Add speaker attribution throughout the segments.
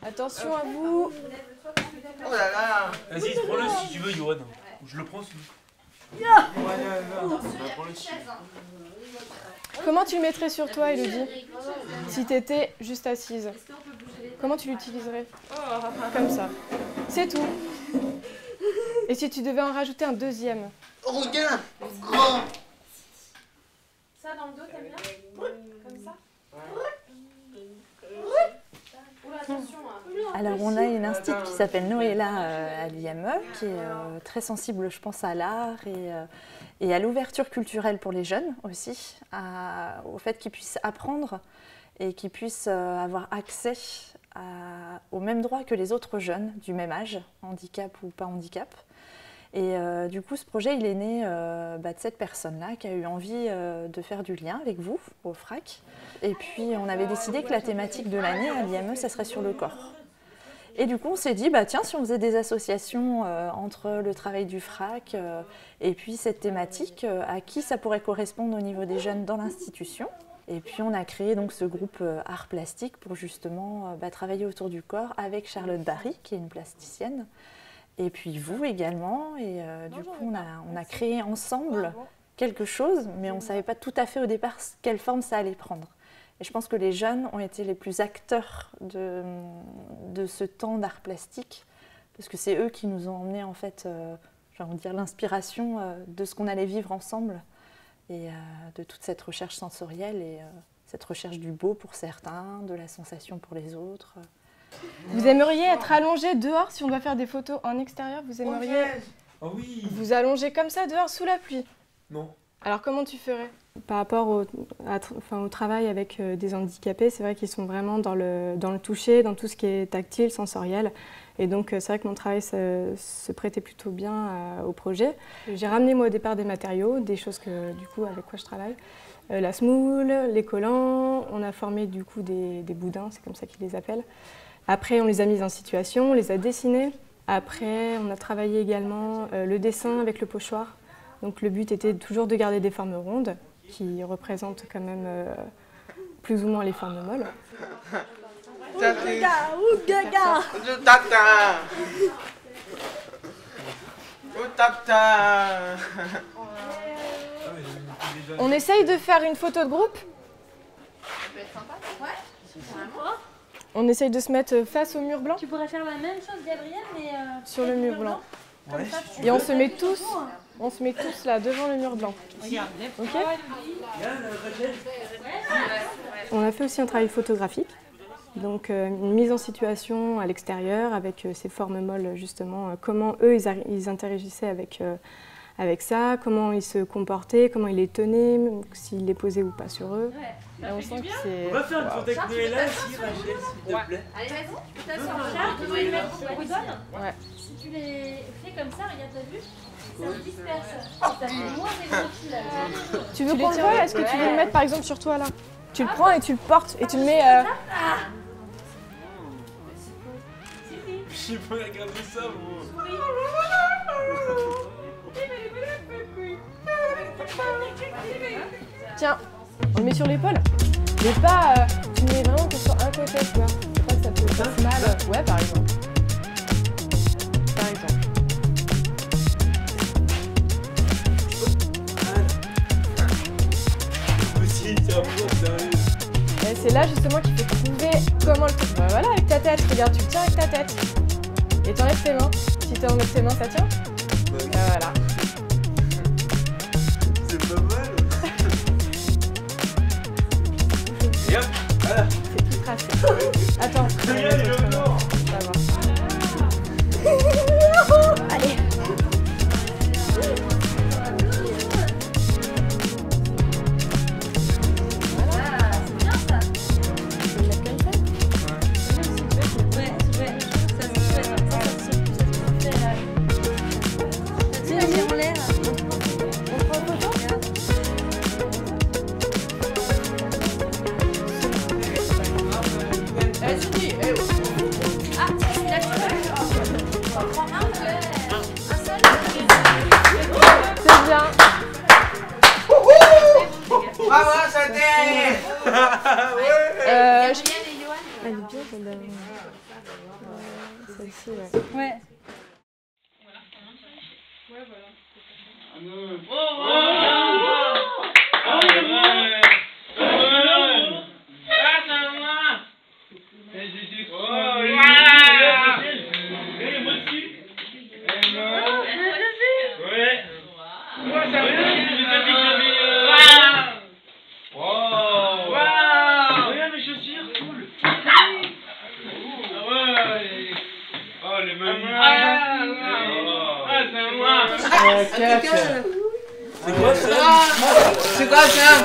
Speaker 1: Attention à vous.
Speaker 2: Oh là là.
Speaker 3: Vas-y, prends-le si tu veux, Johan. Je le prends celui.
Speaker 1: Comment tu le mettrais sur toi, Elodie? Si tu étais juste assise. Comment tu l'utiliserais? Comme ça. C'est tout. Et si tu devais en rajouter un deuxième?
Speaker 2: Oh, regarde, grand.
Speaker 1: Ça dans le dos, t'aimes bien? Comme ça?
Speaker 4: Alors on a une institut qui s'appelle Noëlla à l'IME, qui est très sensible, je pense, à l'art et à l'ouverture culturelle pour les jeunes aussi, au fait qu'ils puissent apprendre et qu'ils puissent avoir accès aux mêmes droits que les autres jeunes du même âge, handicap ou pas handicap. Et du coup, ce projet, il est né de cette personne-là qui a eu envie de faire du lien avec vous, au FRAC. Et puis, on avait décidé que la thématique de l'année à l'IME, ça serait sur le corps. Et du coup, on s'est dit, tiens, si on faisait des associations entre le travail du FRAC et puis cette thématique, à qui ça pourrait correspondre au niveau des jeunes dans l'institution. Et puis, on a créé donc ce groupe Art Plastique pour justement travailler autour du corps avec Charlotte Barry, qui est une plasticienne. Et puis vous également, et du coup on a créé ensemble quelque chose, mais on ne savait pas tout à fait au départ quelle forme ça allait prendre. Et je pense que les jeunes ont été les plus acteurs de ce temps d'art plastique, parce que c'est eux qui nous ont emmenés en fait, j'ai envie de dire, l'inspiration de ce qu'on allait vivre ensemble, et de toute cette recherche sensorielle, et cette recherche du beau pour certains, de la sensation pour les autres.
Speaker 1: Vous aimeriez être allongé dehors si on doit faire des photos en extérieur? Vous aimeriez vous allonger comme ça dehors sous la pluie?
Speaker 3: Non.
Speaker 1: Alors comment tu ferais? Par rapport au travail avec des handicapés, c'est vrai qu'ils sont vraiment dans le toucher, dans tout ce qui est tactile, sensoriel. Et donc c'est vrai que mon travail se prêtait plutôt bien au projet. J'ai ramené moi au départ des matériaux, des choses que du coup avec quoi je travaille. La semoule, les collants, on a formé du coup des boudins, c'est comme ça qu'ils les appellent. Après, on les a mises en situation, on les a dessinés. Après, on a travaillé également le dessin avec le pochoir. Donc le but était toujours de garder des formes rondes, qui représentent quand même plus ou moins les formes molles. On essaye de faire une photo de groupe.
Speaker 5: Ça peut être sympa. Ouais.
Speaker 1: On essaye de se mettre face au mur blanc.
Speaker 5: Tu pourrais faire la même chose, Gabriel, mais
Speaker 1: sur le mur blanc.
Speaker 3: Ouais.
Speaker 1: Et on se met tous là devant le mur blanc.
Speaker 5: regarde.
Speaker 1: Ok. On a fait aussi un travail photographique. Donc une mise en situation à l'extérieur avec ces formes molles justement, comment eux ils interagissaient avec ça, comment ils se comportaient, comment ils les tenaient, s'ils les posaient ou pas sur eux.
Speaker 5: Ouais.
Speaker 1: Et on sent que c'est...
Speaker 3: On va faire une photo avec Noëlla ici, Rachel, s'il te plaît.
Speaker 5: Allez, vas-y, tu peux t'asseoir là, tu dois les mettre sur la boutonne.
Speaker 1: Ouais.
Speaker 5: Si tu les fais comme ça, regarde, t'as vu? Ça se disperse. Ça fait moins des gros fils là.
Speaker 1: Tu veux qu'on le voie? Est-ce que tu veux le mettre par exemple sur toi là? Tu le prends et tu le portes et tu le mets...
Speaker 3: Je sais pas regarder ça, moi.
Speaker 1: Tiens, on le met sur l'épaule. Mais pas... tu mets vraiment que sur un côté, tu vois. Faut pas que ça te fasse mal. Ouais, par exemple. Par exemple.
Speaker 3: Aussi, tiens, bon, sérieux.
Speaker 1: Et c'est là justement qu'il faut trouver comment le faire. Bah voilà, avec ta tête. Regarde, tu le tiens avec ta tête. Et t'enlèves tes mains. Si t'enlèves tes mains, ça tient.
Speaker 3: Ouais.
Speaker 1: Voilà.
Speaker 3: C'est pas mal. Et hop, voilà.
Speaker 1: C'est tout tracé. Attends.
Speaker 3: Regarde, il est au nord.
Speaker 1: Ça va. Allez.
Speaker 5: C'est bien ça.
Speaker 1: Tu peux le mettre comme ça.
Speaker 5: Ouais, ça se fait. Ça se fait en l'air.
Speaker 1: On prend une photo.
Speaker 2: Eh, Cindy, eh, oh.
Speaker 1: Celle-ci, ouais.
Speaker 4: Ouais.
Speaker 3: C'est quoi ça?
Speaker 2: C'est quoi ça?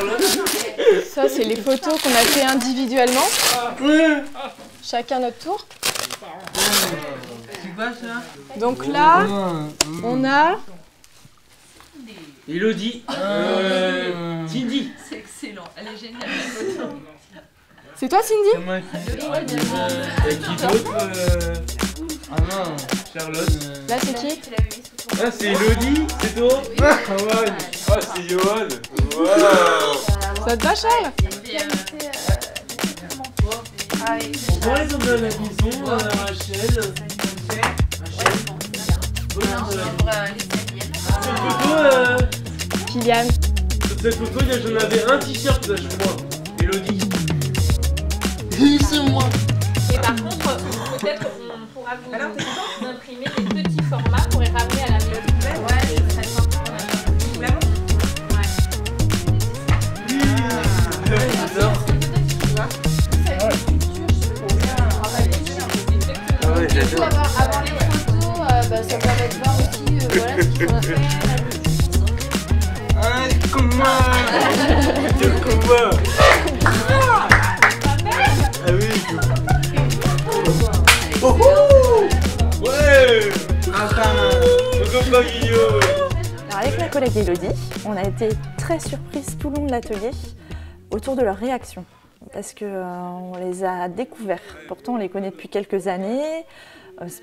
Speaker 1: Ça, c'est les photos qu'on a fait individuellement. Chacun notre tour.
Speaker 2: C'est quoi ça?
Speaker 1: Donc là, on a...
Speaker 3: Elodie. Cindy.
Speaker 5: C'est excellent, elle est géniale.
Speaker 1: C'est toi, Cindy?
Speaker 2: C'est moi qui...
Speaker 3: Et qui d'autre?
Speaker 2: Ah non.
Speaker 3: Charlotte.
Speaker 1: Là, c'est qui?
Speaker 3: Ah, c'est Elodie, c'est toi? Ah ouais. Ah, c'est Johan. Wow.
Speaker 1: Ça te va, Charles?
Speaker 3: On voit les hommes de la maison, Rachel. Cette photo,
Speaker 1: Kylian.
Speaker 3: sur cette photo, j'en avais un t-shirt là, je crois. Elodie.
Speaker 2: C'est moi.
Speaker 5: Et par contre, peut-être on pourra vous imprimer des petits formats pour les ramener à la maison. Ouais, ce serait sympa.
Speaker 3: Ah ouais, j'adore.
Speaker 5: Avoir les photos, ça permet de voir aussi voilà, ce qu'ils ont à faire.
Speaker 2: Ah, comment?
Speaker 3: Quel combat. Ah oui. Oh oh. Ouais. Le combat Guillaume.
Speaker 4: Alors avec ma collègue Elodie, on a été très surprises tout le long de l'atelier autour de leurs réactions. Parce qu'on les a découverts. Pourtant, on les connaît depuis quelques années.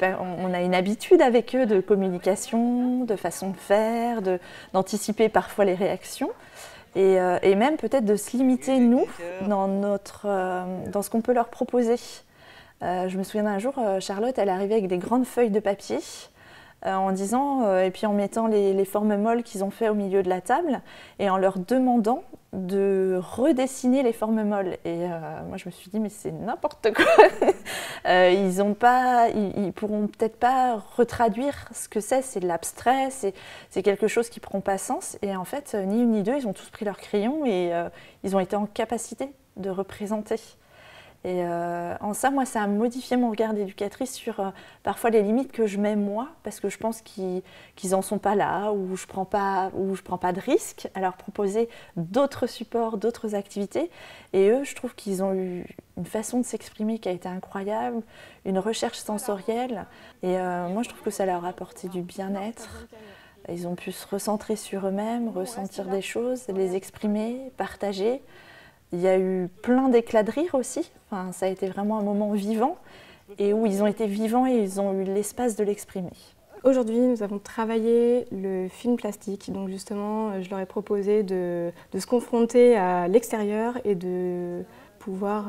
Speaker 4: On a une habitude avec eux de communication, de façon de faire, d'anticiper parfois les réactions. Et même peut-être de se limiter, nous, dans ce qu'on peut leur proposer. Je me souviens d'un jour, Charlotte, elle arrivait avec des grandes feuilles de papier en disant, et puis en mettant les formes molles qu'ils ont fait au milieu de la table, et en leur demandant de redessiner les formes molles. Et moi, je me suis dit, mais c'est n'importe quoi. Ils pourront peut-être pas retraduire ce que c'est de l'abstrait, c'est quelque chose qui prend pas sens. Et en fait, ni une ni deux, ils ont tous pris leur crayon et ils ont été en capacité de représenter. Et en ça, moi, ça a modifié mon regard d'éducatrice sur parfois les limites que je mets moi, parce que je pense qu'ils en sont pas là, ou je prends pas de risque à leur proposer d'autres supports, d'autres activités. Et eux, je trouve qu'ils ont eu une façon de s'exprimer qui a été incroyable, une recherche sensorielle. Et moi, je trouve que ça leur a apporté du bien-être. Ils ont pu se recentrer sur eux-mêmes, ressentir des choses, les exprimer, partager. Il y a eu plein d'éclats de rire aussi, enfin, ça a été vraiment un moment vivant et où ils ont été vivants et ils ont eu l'espace de l'exprimer.
Speaker 1: Aujourd'hui, nous avons travaillé le film plastique, donc justement, je leur ai proposé de se confronter à l'extérieur et de pouvoir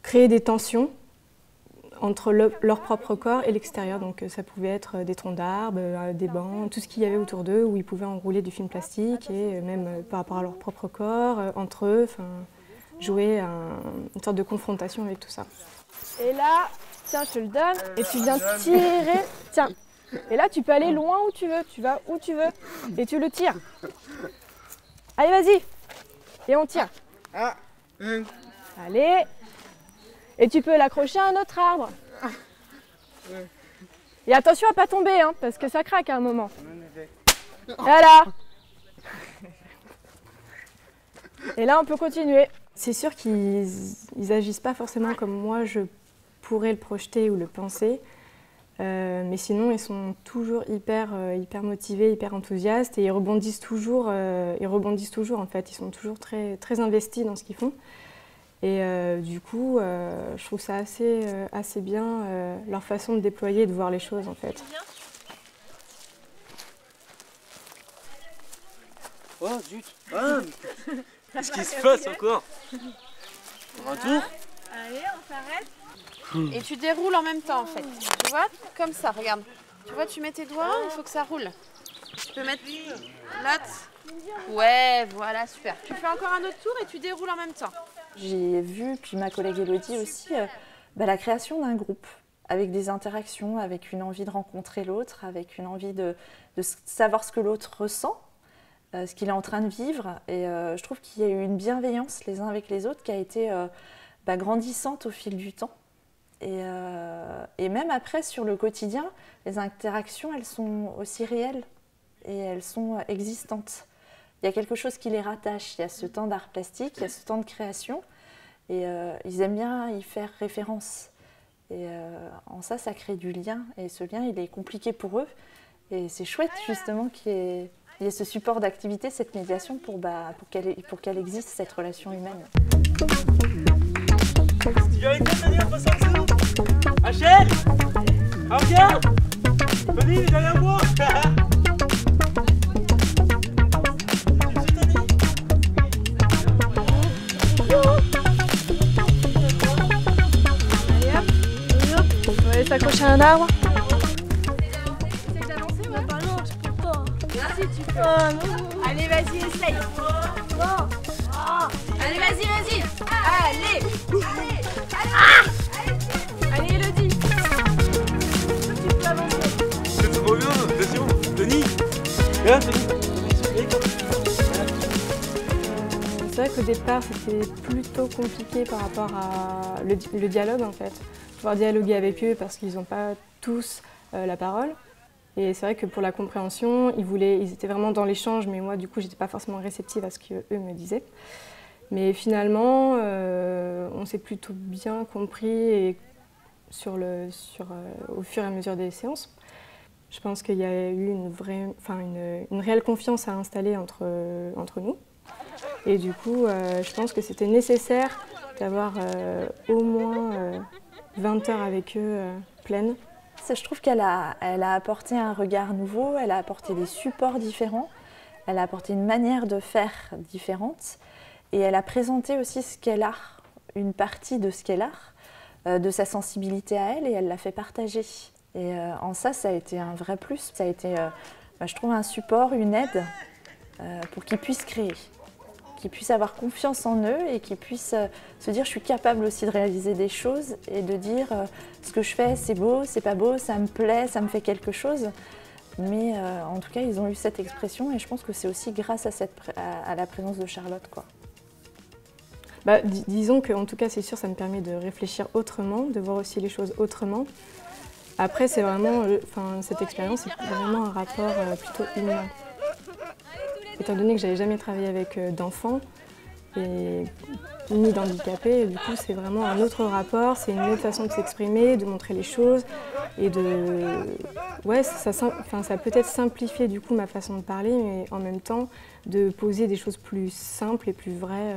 Speaker 1: créer des tensions entre leur propre corps et l'extérieur. Donc ça pouvait être des troncs d'arbres, des bancs, tout ce qu'il y avait autour d'eux où ils pouvaient enrouler du film plastique et même par rapport à leur propre corps, entre eux, jouer une sorte de confrontation avec tout ça. Et là, tiens, je te le donne et tu viens tirer, tiens. Et là, tu peux aller loin où tu veux, tu vas où tu veux et tu le tires. Allez, vas-y. Et on tire. Allez. Et tu peux l'accrocher à un autre arbre. Et attention à ne pas tomber, hein, parce que ça craque à un moment. Voilà. Et là, on peut continuer. C'est sûr qu'ils n'agissent pas forcément comme moi je pourrais le projeter ou le penser. Mais sinon, ils sont toujours hyper motivés, hyper enthousiastes et ils rebondissent toujours en fait. Ils sont toujours très, très investis dans ce qu'ils font. Et du coup, je trouve ça assez bien leur façon de déployer et de voir les choses en fait.
Speaker 3: Oh zut. Ah, qu'est-ce qui se passe encore? Retour?
Speaker 5: Allez, on s'arrête.
Speaker 6: Et tu déroules en même temps en fait. Tu vois, comme ça, regarde. Tu vois, tu mets tes doigts, il faut que ça roule. Tu peux mettre l'autre. Ouais, voilà, super. Tu fais encore un autre tour et tu déroules en même temps.
Speaker 4: J'ai vu, puis ma collègue Elodie aussi, la création d'un groupe avec des interactions, avec une envie de rencontrer l'autre, avec une envie de savoir ce que l'autre ressent, ce qu'il est en train de vivre. Et je trouve qu'il y a eu une bienveillance les uns avec les autres qui a été grandissante au fil du temps. Et même après, sur le quotidien, les interactions, elles sont aussi réelles et elles sont existantes. Il y a quelque chose qui les rattache. Il y a ce temps d'art plastique, il y a ce temps de création. Et ils aiment bien y faire référence. Et en ça, ça crée du lien. Et ce lien, il est compliqué pour eux. Et c'est chouette, justement, qu'il y ait ce support d'activité, cette médiation, pour qu'elle existe, cette relation humaine.
Speaker 3: Tu viens avec moi, Tony, on passe en dessous. Achel, ah, regarde, Tony, il est derrière moi.
Speaker 1: On va aller s'accrocher à un arbre.
Speaker 6: Essaye d'avancer, ouais. Bah non, je peux pas. Si, tu peux. Allez, vas-y, essaye. Non. Allez, vas-y, vas-y. Allez. Allez, Elodie. Tu peux avancer.
Speaker 3: C'est trop bien, attention, Tony. Viens, Tony.
Speaker 1: C'est vrai qu'au départ, c'était plutôt compliqué par rapport à le dialogue, en fait. Pouvoir dialoguer avec eux parce qu'ils n'ont pas tous la parole. Et c'est vrai que pour la compréhension, ils étaient vraiment dans l'échange, mais moi, du coup, j'étais pas forcément réceptive à ce qu'eux me disaient. Mais finalement, on s'est plutôt bien compris au fur et à mesure des séances. Je pense qu'il y a eu une réelle confiance à installer entre nous. Et du coup, je pense que c'était nécessaire d'avoir au moins 20 heures avec eux pleines.
Speaker 4: Je trouve qu'elle a apporté un regard nouveau, elle a apporté des supports différents, elle a apporté une manière de faire différente et elle a présenté aussi ce qu'est l'art, une partie de ce qu'est l'art, de sa sensibilité à elle et elle l'a fait partager. Et en ça a été un vrai plus. Ça a été, je trouve, un support, une aide pour qu'ils puissent créer, qu'ils puissent avoir confiance en eux et qu'ils puissent se dire je suis capable aussi de réaliser des choses et de dire ce que je fais c'est beau, c'est pas beau, ça me plaît, ça me fait quelque chose. Mais en tout cas, ils ont eu cette expression et je pense que c'est aussi grâce à la présence de Charlotte, quoi.
Speaker 1: Disons qu'en tout cas, c'est sûr, ça me permet de réfléchir autrement, de voir aussi les choses autrement. Après, c'est vraiment, cette expérience, c'est vraiment un rapport plutôt humain. Étant donné que j'avais jamais travaillé avec d'enfants ni d'handicapés, du coup c'est vraiment un autre rapport, c'est une autre façon de s'exprimer, de montrer les choses et ça peut-être simplifier du coup ma façon de parler, mais en même temps de poser des choses plus simples et plus vraies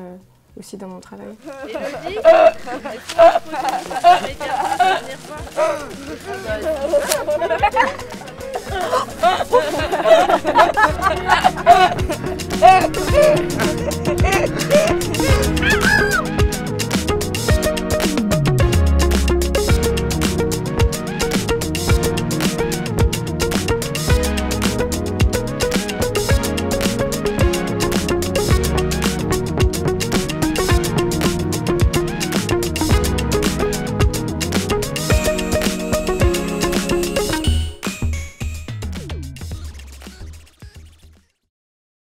Speaker 1: aussi dans mon travail.
Speaker 6: Elodie, est-ce que